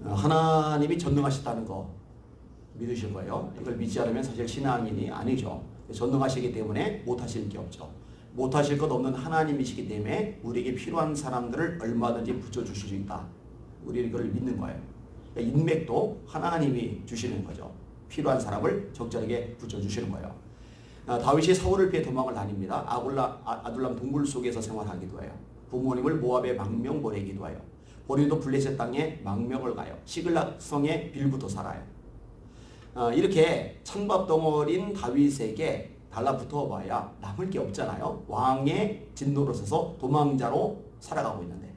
하나님이 전능하시다는 거 믿으실 거예요. 이걸 믿지 않으면 사실 신앙인이 아니죠. 전능하시기 때문에 못하실 게 없죠. 못하실 것 없는 하나님이시기 때문에 우리에게 필요한 사람들을 얼마든지 붙여주실 수 있다. 우리 이걸 믿는 거예요. 그러니까 인맥도 하나님이 주시는 거죠. 필요한 사람을 적절하게 붙여주시는 거예요. 다윗이 사울을 피해 도망을 다닙니다. 아둘람 동굴 속에서 생활하기도 해요. 부모님을 모압의 망명 보내기도 해요. 본인도 블레셋 땅에 망명을 가요. 시글락 성에 빌부터 살아요. 이렇게 찬밥 덩어린 다윗에게 달라붙어 봐야 남을 게 없잖아요. 왕의 진노로 서서 도망자로 살아가고 있는데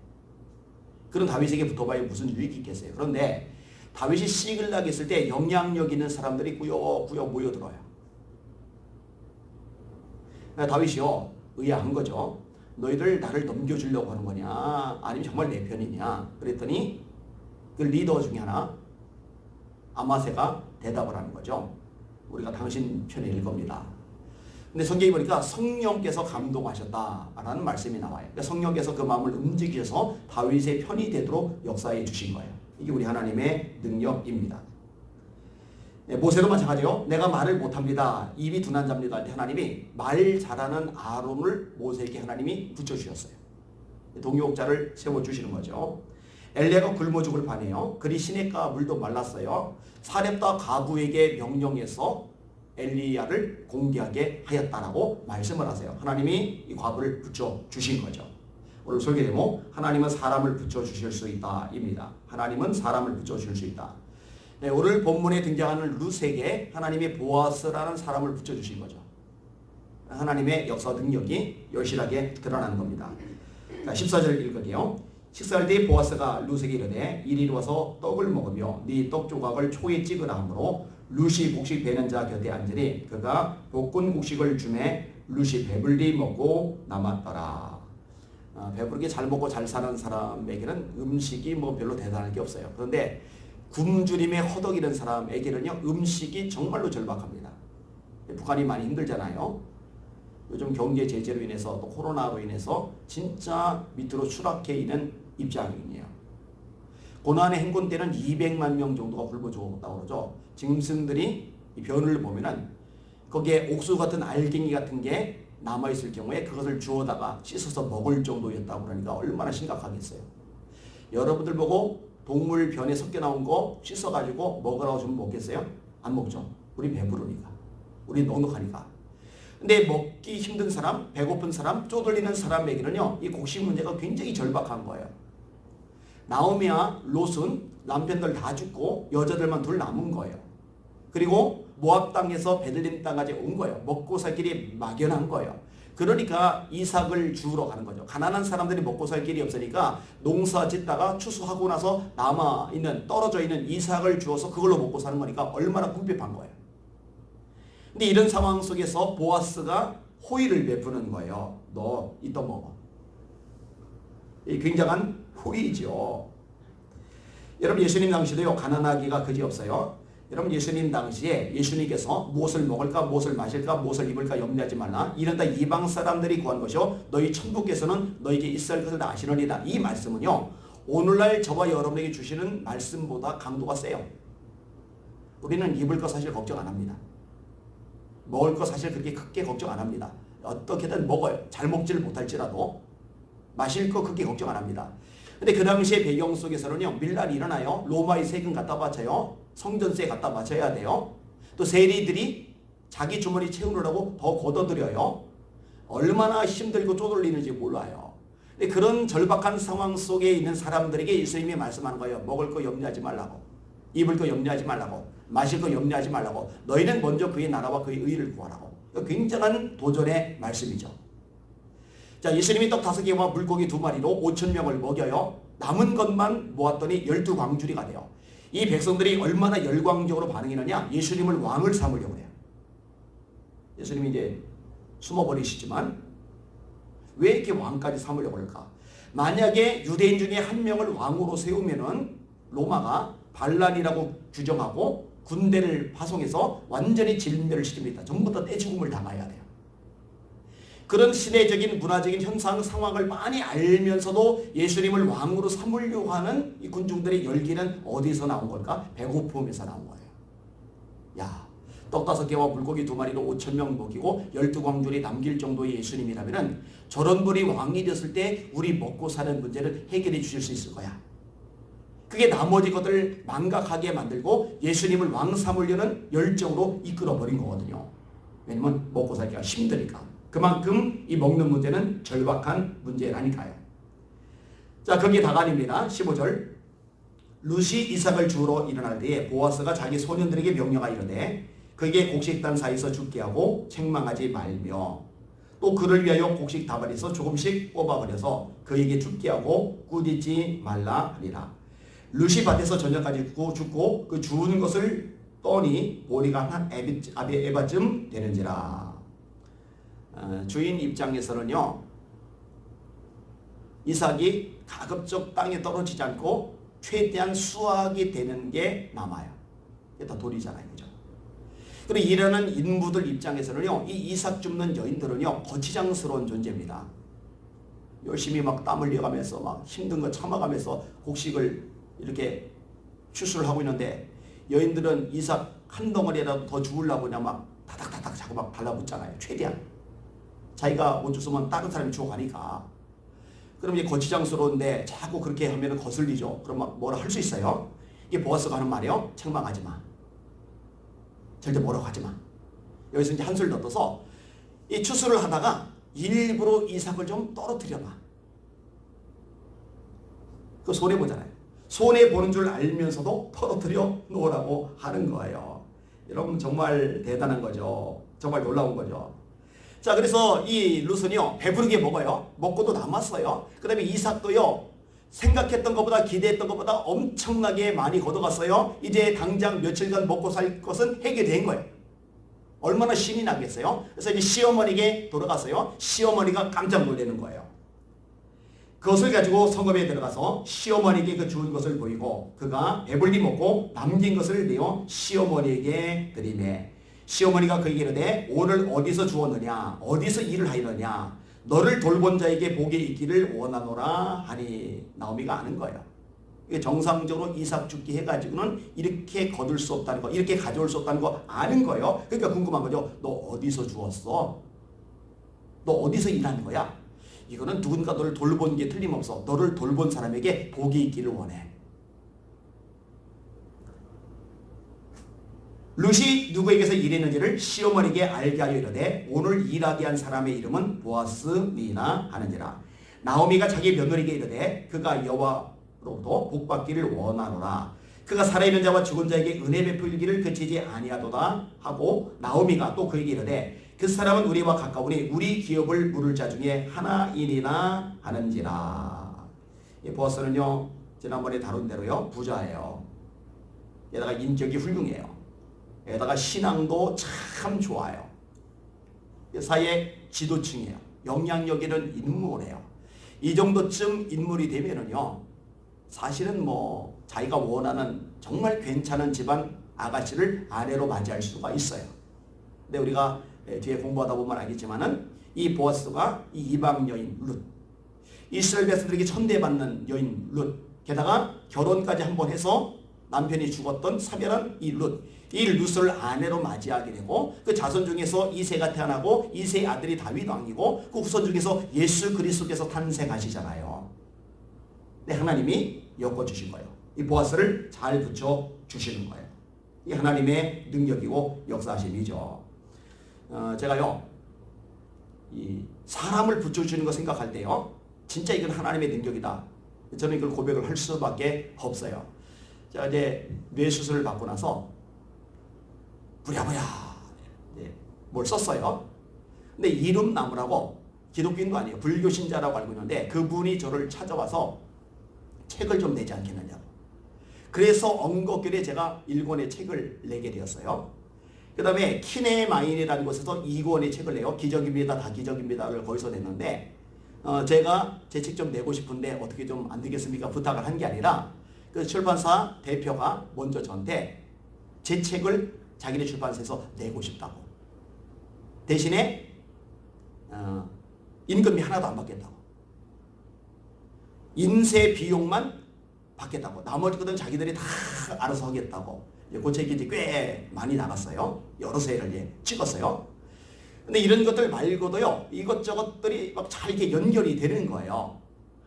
그런 다윗에게 붙어봐야 무슨 유익이 있겠어요. 그런데 다윗이 시글락에 있을 때 영향력 있는 사람들이 꾸역꾸역 모여들어요. 다윗이요 의아한 거죠. 너희들 나를 넘겨주려고 하는 거냐 아니면 정말 내 편이냐 그랬더니 그 리더 중에 하나 아마세가 대답을 하는 거죠. 우리가 당신 편일 겁니다. 근데 성경에 보니까 성령께서 감동하셨다라는 말씀이 나와요. 그러니까 성령께서 그 마음을 움직여서 다윗의 편이 되도록 역사해 주신 거예요. 이게 우리 하나님의 능력입니다. 모세도 마찬가지요. 내가 말을 못합니다. 입이 둔한 자입니다. 할 때 하나님이 말 잘하는 아론을 모세에게 하나님이 붙여주셨어요. 동역자를 세워주시는 거죠. 엘리야가 굶어 죽을 판이에요. 그리 시냇가 물도 말랐어요. 사렙다 가부에게 명령해서 엘리야를 공개하게 하였다라고 말씀을 하세요. 하나님이 이 과부를 붙여주신 거죠. 오늘 설계 제목 하나님은 사람을 붙여주실 수 있다입니다. 하나님은 사람을 붙여주실 수 있다. 네, 오늘 본문에 등장하는 룻에게 하나님의 보아스라는 사람을 붙여주신 거죠. 하나님의 역사 능력이 열실하게 드러나는 겁니다. 자, 14절 읽을게요. 식사할 때 보아스가 룻에게 이르되 이리로 와서 떡을 먹으며 네 떡 조각을 초에 찍으라 하므로 룻이 곡식 베는 자 곁에 앉으니 그가 볶은 곡식을 주매 룻이 배불리 먹고 남았더라. 배부르게 잘 먹고 잘 사는 사람에게는 음식이 뭐 별로 대단할 게 없어요. 그런데 굶주림에 허덕이는 사람에게는요 음식이 정말로 절박합니다. 북한이 많이 힘들잖아요. 요즘 경제 제재로 인해서 또 코로나로 인해서 진짜 밑으로 추락해 있는 입장이에요. 고난의 행군 때는 200만 명 정도가 굶어 죽었다고 그러죠. 짐승들이 이 변을 보면은 거기에 옥수 같은 알갱이 같은 게 남아있을 경우에 그것을 주워다가 씻어서 먹을 정도였다고 그러니까 얼마나 심각하겠어요. 여러분들 보고 동물 변에 섞여 나온 거 씻어가지고 먹으라고 주면 먹겠어요? 안 먹죠. 우리 배부르니까. 우리 넉넉하니까. 근데 먹기 힘든 사람, 배고픈 사람, 쪼들리는 사람에게는요 이 곡식 문제가 굉장히 절박한 거예요. 나오미와 롯은 남편들 다 죽고 여자들만 둘 남은 거예요. 그리고 모압 땅에서 베들림 땅까지 온 거예요. 먹고 살 길이 막연한 거예요. 그러니까 이삭을 주우러 가는 거죠. 가난한 사람들이 먹고 살 길이 없으니까 농사 짓다가 추수하고 나서 남아있는 떨어져 있는 이삭을 주어서 그걸로 먹고 사는 거니까 얼마나 궁핍한 거예요. 근데 이런 상황 속에서 보아스가 호의를 베푸는 거예요. 너 이따 먹어. 이 굉장한 호의죠. 여러분 예수님 당시도요 가난하기가 그지없어요. 여러분 예수님 당시에 예수님께서 무엇을 먹을까 무엇을 마실까 무엇을 입을까 염려하지 말라. 이런 다 이방 사람들이 구한 것이요 너희 천국께서는 너에게 있을 것을 다 아시느니라. 이 말씀은요 오늘날 저와 여러분에게 주시는 말씀보다 강도가 세요. 우리는 입을 거 사실 걱정 안 합니다. 먹을 거 사실 그렇게 크게 걱정 안 합니다. 어떻게든 먹어요. 잘 먹지를 못할지라도 마실 거 크게 걱정 안 합니다. 근데 그 당시의 배경 속에서는요 밀란이 일어나요. 로마의 세금 갖다 바쳐요. 성전세 갖다 바쳐야 돼요. 또 세리들이 자기 주머니 채우느라고 더 걷어들여요. 얼마나 힘들고 쪼들리는지 몰라요. 근데 그런 절박한 상황 속에 있는 사람들에게 예수님이 말씀하는 거예요. 먹을 거 염려하지 말라고. 입을 거 염려하지 말라고. 마실 거 염려하지 말라고. 너희는 먼저 그의 나라와 그의 의를 구하라고. 굉장한 도전의 말씀이죠. 자, 예수님이 떡 5개와 물고기 2마리로 5,000명을 먹여요. 남은 것만 모았더니 12광주리가 돼요. 이 백성들이 얼마나 열광적으로 반응했느냐. 예수님을 왕을 삼으려고 해요. 예수님이 이제 숨어버리시지만 왜 이렇게 왕까지 삼으려고 할까? 만약에 유대인 중에 한 명을 왕으로 세우면은 로마가 반란이라고 규정하고 군대를 파송해서 완전히 진멸을 시킵니다. 전부 다 떼죽음을 당해야 돼요. 그런 시대적인 문화적인 현상 상황을 많이 알면서도 예수님을 왕으로 삼으려고 하는 이 군중들의 열기는 어디서 나온 걸까? 배고픔에서 나온 거예요. 야, 떡 5개와 물고기 2마리로 5,000명 먹이고 12광줄이 남길 정도의 예수님이라면 저런 분이 왕이 됐을 때 우리 먹고 사는 문제를 해결해 주실 수 있을 거야. 그게 나머지 것들을 망각하게 만들고 예수님을 왕 삼으려는 열정으로 이끌어버린 거거든요. 왜냐면 먹고 살기가 힘드니까. 그만큼 이 먹는 문제는 절박한 문제라니까요. 자, 거기에 다간입니다. 15절. 룻이 이삭을 주우러 일어날 때에 보아스가 자기 소년들에게 명령하 이르되 그에게 곡식단 사이에서 죽게 하고 책망하지 말며 또 그를 위하여 곡식 다발에서 조금씩 뽑아버려서 그에게 죽게 하고 꾸짖지 말라 하니라. 룻이 밭에서 저녁까지 죽고 그 주운 것을 떠니 보리가 한 에바쯤 되는지라. 주인 입장에서는요, 이삭이 가급적 땅에 떨어지지 않고 최대한 수확이 되는 게 남아요. 이게 다 돌이잖아요, 그죠? 그리고 일하는 인부들 입장에서는요, 이 이삭 줍는 여인들은요, 거치장스러운 존재입니다. 열심히 막 땀 흘려가면서 막 힘든 거 참아가면서 곡식을 이렇게 추수를 하고 있는데 여인들은 이삭 한 덩어리라도 더 주우려고 그냥 막 다닥다닥 자꾸 막 달라붙잖아요. 최대한. 자기가 못 줬으면 다른 사람이 주워가니까. 그럼 이제 거치장스러운데 자꾸 그렇게 하면 거슬리죠. 그럼 막 뭐라 할 수 있어요. 이게 보아스가 하는 말이에요. 책망하지 마. 절대 뭐라고 하지 마. 여기서 이제 한술 더 떠서 이 추수를 하다가 일부러 이삭을 좀 떨어뜨려 봐. 그거 손해보잖아요. 손해보는 줄 알면서도 떨어뜨려 놓으라고 하는 거예요. 여러분 정말 대단한 거죠. 정말 놀라운 거죠. 자, 그래서 이 룻은요, 배부르게 먹어요. 먹고도 남았어요. 그 다음에 이삭도요, 생각했던 것보다 기대했던 것보다 엄청나게 많이 걷어갔어요. 이제 당장 며칠간 먹고 살 것은 해결된 거예요. 얼마나 신이 나겠어요. 그래서 이제 시어머니에게 돌아갔어요. 시어머니가 깜짝 놀라는 거예요. 그것을 가지고 성읍에 들어가서 시어머니에게 그 주운 것을 보이고 그가 배불리 먹고 남긴 것을 내어 시어머니에게 드리매 시어머니가 그에게 이르되 오늘 어디서 주었느냐 어디서 일을 하였느냐 너를 돌본 자에게 복이 있기를 원하노라 하니 나오미가 아는 거예요. 이게 정상적으로 이삭 죽기 해가지고는 이렇게 거둘 수 없다는 거 이렇게 가져올 수 없다는 거 아는 거예요. 그러니까 궁금한 거죠. 너 어디서 주었어? 너 어디서 일한 거야? 이거는 누군가 너를 돌본 게 틀림없어. 너를 돌본 사람에게 복이 있기를 원해. 룻이 누구에게서 일했는지를 시어머니에게 알게 하여 이르되 오늘 일하게 한 사람의 이름은 보아스니라 하는지라. 나오미가 자기 며느리에게 이르되 그가 여호와로부터 복받기를 원하노라. 그가 살아있는 자와 죽은 자에게 은혜 베풀기를 그치지 아니하도다 하고 나오미가 또 그에게 이르되 그 사람은 우리와 가까우니 우리 기업을 물을 자 중에 하나이니라 하는지라. 이 보아스는요 지난번에 다룬 대로요 부자예요. 게다가 인격이 훌륭해요. 게다가 신앙도 참 좋아요. 사회 지도층이에요. 영향력 있는 인물이에요. 이 정도쯤 인물이 되면은요 사실은 뭐 자기가 원하는 정말 괜찮은 집안 아가씨를 아내로 맞이할 수가 있어요. 근데 우리가 뒤에 공부하다 보면 알겠지만은 이 보아스가 이 이방 여인 룻, 이스라엘 백성들에게 천대받는 여인 룻, 게다가 결혼까지 한번 해서 남편이 죽었던 사별한 이 룻, 이 룻을 아내로 맞이하게 되고 그 자손 중에서 이세가 태어나고 이세의 아들이 다윗 왕이고 그 후손 중에서 예수 그리스도께서 탄생하시잖아요. 근데 하나님이 엮어주신 거예요. 이 보아스를 잘 붙여주시는 거예요. 이 하나님의 능력이고 역사하심이죠. 제가요 이 사람을 붙여주는 거 생각할 때요 진짜 이건 하나님의 능력이다. 저는 이걸 고백을 할 수밖에 없어요. 제가 이제 뇌 수술을 받고 나서 부랴부랴 뭘 썼어요. 근데 이름나무라고 기독교인도 아니에요. 불교 신자라고 알고 있는데 그분이 저를 찾아와서 책을 좀 내지 않겠느냐고. 그래서 엉겁결에 제가 1권의 책을 내게 되었어요. 그 다음에 키네마인이라는 곳에서 2권의 책을 내요. 기적입니다. 다 기적입니다를 거기서 냈는데 제가 제 책 좀 내고 싶은데 어떻게 좀 안 되겠습니까? 부탁을 한 게 아니라 그 출판사 대표가 먼저 저한테 제 책을 자기네 출판사에서 내고 싶다고. 대신에 임금이 하나도 안 받겠다고. 인쇄 비용만 받겠다고. 나머지 것은 자기들이 다 알아서 하겠다고. 그 책이 이제 꽤 많이 나갔어요. 여러 세를 찍었어요. 근데 이런 것들 말고도요, 이것저것들이 막 잘 이렇게 연결이 되는 거예요.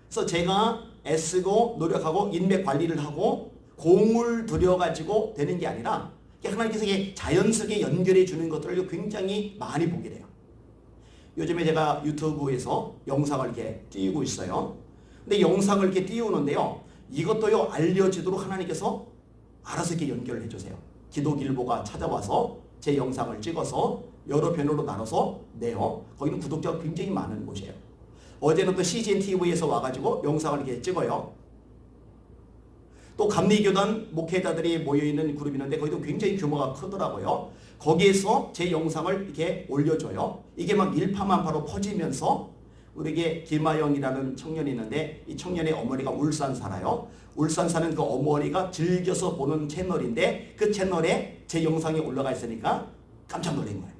그래서 제가 애쓰고 노력하고 인맥 관리를 하고 공을 들여가지고 되는 게 아니라 하나님께서 자연스럽게 연결해 주는 것들을 굉장히 많이 보게 돼요. 요즘에 제가 유튜브에서 영상을 이렇게 띄우고 있어요. 근데 영상을 이렇게 띄우는데요, 이것도요, 알려지도록 하나님께서 알아서 이렇게 연결을 해주세요. 기독일보가 찾아와서 제 영상을 찍어서 여러 편으로 나눠서 내요. 거기는 구독자가 굉장히 많은 곳이에요. 어제는 또 CGN TV에서 와가지고 영상을 이렇게 찍어요. 또 감리교단 목회자들이 모여있는 그룹이 있는데 거기도 굉장히 규모가 크더라고요. 거기에서 제 영상을 이렇게 올려줘요. 이게 막 일파만파로 퍼지면서 우리에게 김하영이라는 청년이 있는데 이 청년의 어머니가 울산 살아요. 울산 사는 그 어머니가 즐겨서 보는 채널인데 그 채널에 제 영상이 올라가 있으니까 깜짝 놀란 거예요.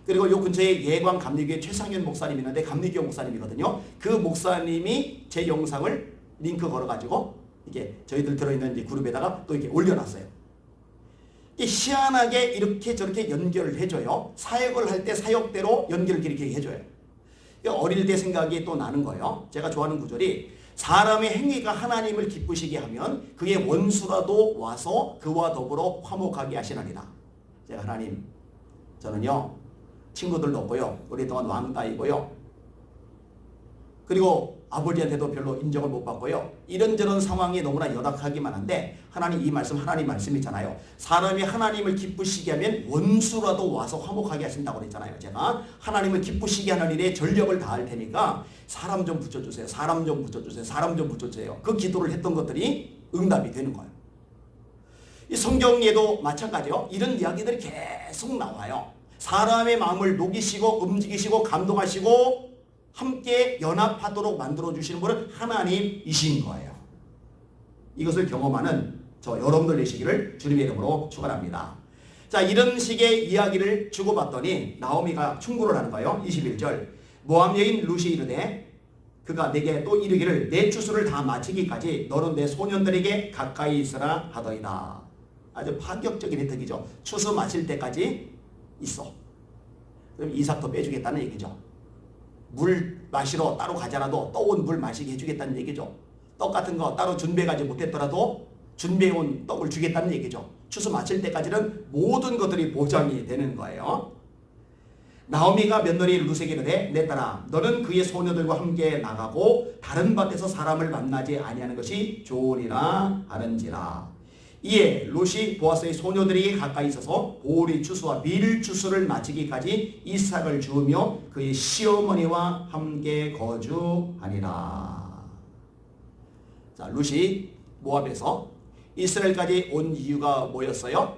그리고 요 근처에 예광 감리교회 최상현 목사님 있는데 감리교 목사님이거든요. 그 목사님이 제 영상을 링크 걸어가지고 이게 저희들 들어있는 이제 그룹에다가 또 이렇게 올려놨어요. 희한하게 이렇게 저렇게 연결을 해줘요. 사역을 할 때 사역대로 연결을 이렇게 해줘요. 어릴 때 생각이 또 나는 거예요. 제가 좋아하는 구절이 사람의 행위가 하나님을 기쁘시게 하면 그의 원수라도 와서 그와 더불어 화목하게 하시나니라. 제가 하나님, 저는요 친구들도 없고요, 오랫동안 왕따이고요, 그리고 아버지한테도 별로 인정을 못 받고요, 이런저런 상황이 너무나 열악하기만 한데 하나님 이 말씀, 하나님 말씀이잖아요. 사람이 하나님을 기쁘시게 하면 원수라도 와서 화목하게 하신다고 그랬잖아요. 제가 하나님을 기쁘시게 하는 일에 전력을 다할 테니까 사람 좀 붙여주세요. 사람 좀 붙여주세요. 사람 좀 붙여주세요. 그 기도를 했던 것들이 응답이 되는 거예요. 이 성경에도 마찬가지요. 이런 이야기들이 계속 나와요. 사람의 마음을 녹이시고 움직이시고 감동하시고 함께 연합하도록 만들어주시는 분은 하나님이신 거예요. 이것을 경험하는 저 여러분들 되시기를 주님의 이름으로 축원합니다. 자, 이런 식의 이야기를 주고받더니 나오미가 충고를 하는 거예요. 21절. 모압 여인 루시 이르되 그가 내게 또 이르기를 내 추수를 다 마치기까지 너는 내 소년들에게 가까이 있으라 하더이다. 아주 파격적인 혜택이죠. 추수 마칠 때까지 있어. 그럼 이삭도 빼주겠다는 얘기죠. 물 마시러 따로 가잖아도 떠온 물 마시게 해주겠다는 얘기죠. 떡 같은 거 따로 준비하지 못했더라도 준비해온 떡을 주겠다는 얘기죠. 추수 마칠 때까지는 모든 것들이 보장이 되는 거예요. 나오미가 며느리 루세게 이르되 내 딸아 너는 그의 소녀들과 함께 나가고 다른 밭에서 사람을 만나지 아니하는 것이 좋으리라 하는지라. 이에 롯이 보아스의 소녀들에게 가까이 있어서 보리 추수와 밀 추수를 마치기까지 이삭을 주우며 그의 시어머니와 함께 거주하니라. 자, 롯이 모압에서 이스라엘까지 온 이유가 뭐였어요?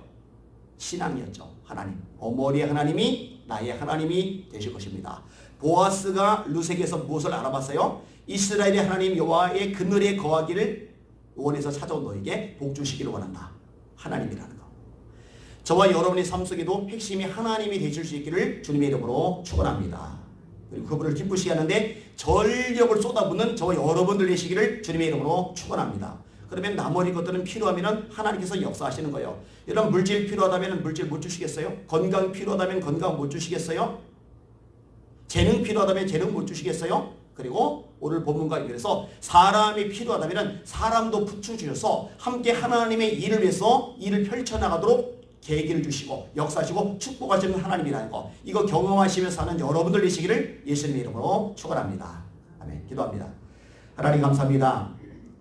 신앙이었죠. 하나님. 어머니의 하나님이 나의 하나님이 되실 것입니다. 보아스가 롯에게서 무엇을 알아봤어요? 이스라엘의 하나님 여호와의 그늘에 거하기를 원해서 찾아온 너에게 복 주시기를 원한다. 하나님이라는 거. 저와 여러분의 삶 속에도 핵심이 하나님이 되실 수 있기를 주님의 이름으로 축원합니다. 그리고 그분을 기쁘시게 하는데 전력을 쏟아붓는 저와 여러분들 되시기를 주님의 이름으로 축원합니다. 그러면 나머지 것들은 필요하면 하나님께서 역사하시는 거예요. 여러분 물질 필요하다면 물질 못 주시겠어요? 건강 필요하다면 건강 못 주시겠어요? 재능 필요하다면 재능 못 주시겠어요? 그리고 오늘 본문과 연결해서 사람이 필요하다면 사람도 붙여주셔서 함께 하나님의 일을 위해서 일을 펼쳐나가도록 계기를 주시고 역사하시고 축복하시는 하나님이라는 거, 이거 경험하시면서 사는 여러분들 되시기를 예수님의 이름으로 축원합니다. 아멘. 기도합니다. 하나님 감사합니다.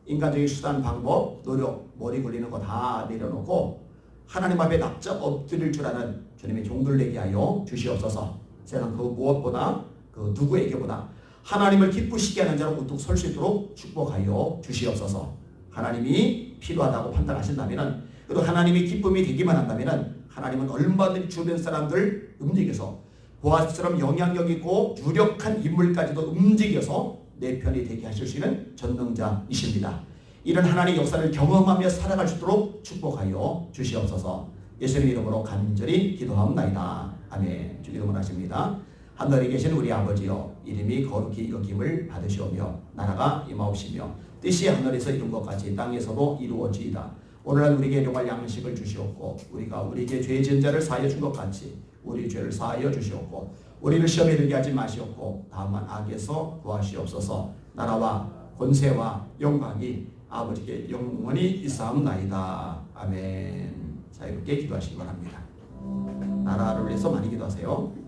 인간적인 수단, 방법, 노력, 머리 굴리는 거 다 내려놓고 하나님 앞에 납작 엎드릴 줄 아는 주님의 종들 되게 하여 주시옵소서. 세상 그 무엇보다 그 누구에게보다 하나님을 기쁘시게 하는 자로 우뚝 설 수 있도록 축복하여 주시옵소서. 하나님이 필요하다고 판단하신다면, 그리고 하나님이 기쁨이 되기만 한다면 하나님은 얼마든지 주변 사람들 움직여서 보아스처럼 영향력 있고 유력한 인물까지도 움직여서 내 편이 되게 하실 수 있는 전능자이십니다. 이런 하나님의 역사를 경험하며 살아갈 수 있도록 축복하여 주시옵소서. 예수님 이름으로 간절히 기도하옵나이다. 아멘. 주기도문 하십니다. 하늘에 계신 우리 아버지여 이름이 거룩히 여김을 받으시오며 나라가 임하옵시며 뜻이 하늘에서 이룬 것 같이 땅에서도 이루어지이다. 오늘날 우리에게 일용할 양식을 주시옵고 우리가 우리에게 죄 지은 자를 사하여 준 것 같이 우리 죄를 사하여 주시옵고 우리를 시험에 들게 하지 마시옵고 다만 악에서 구하시옵소서. 나라와 권세와 영광이 아버지께 영원히 있사옵나이다. 아멘. 자, 이렇게 기도하시기 바랍니다. 나라를 위해서 많이 기도하세요.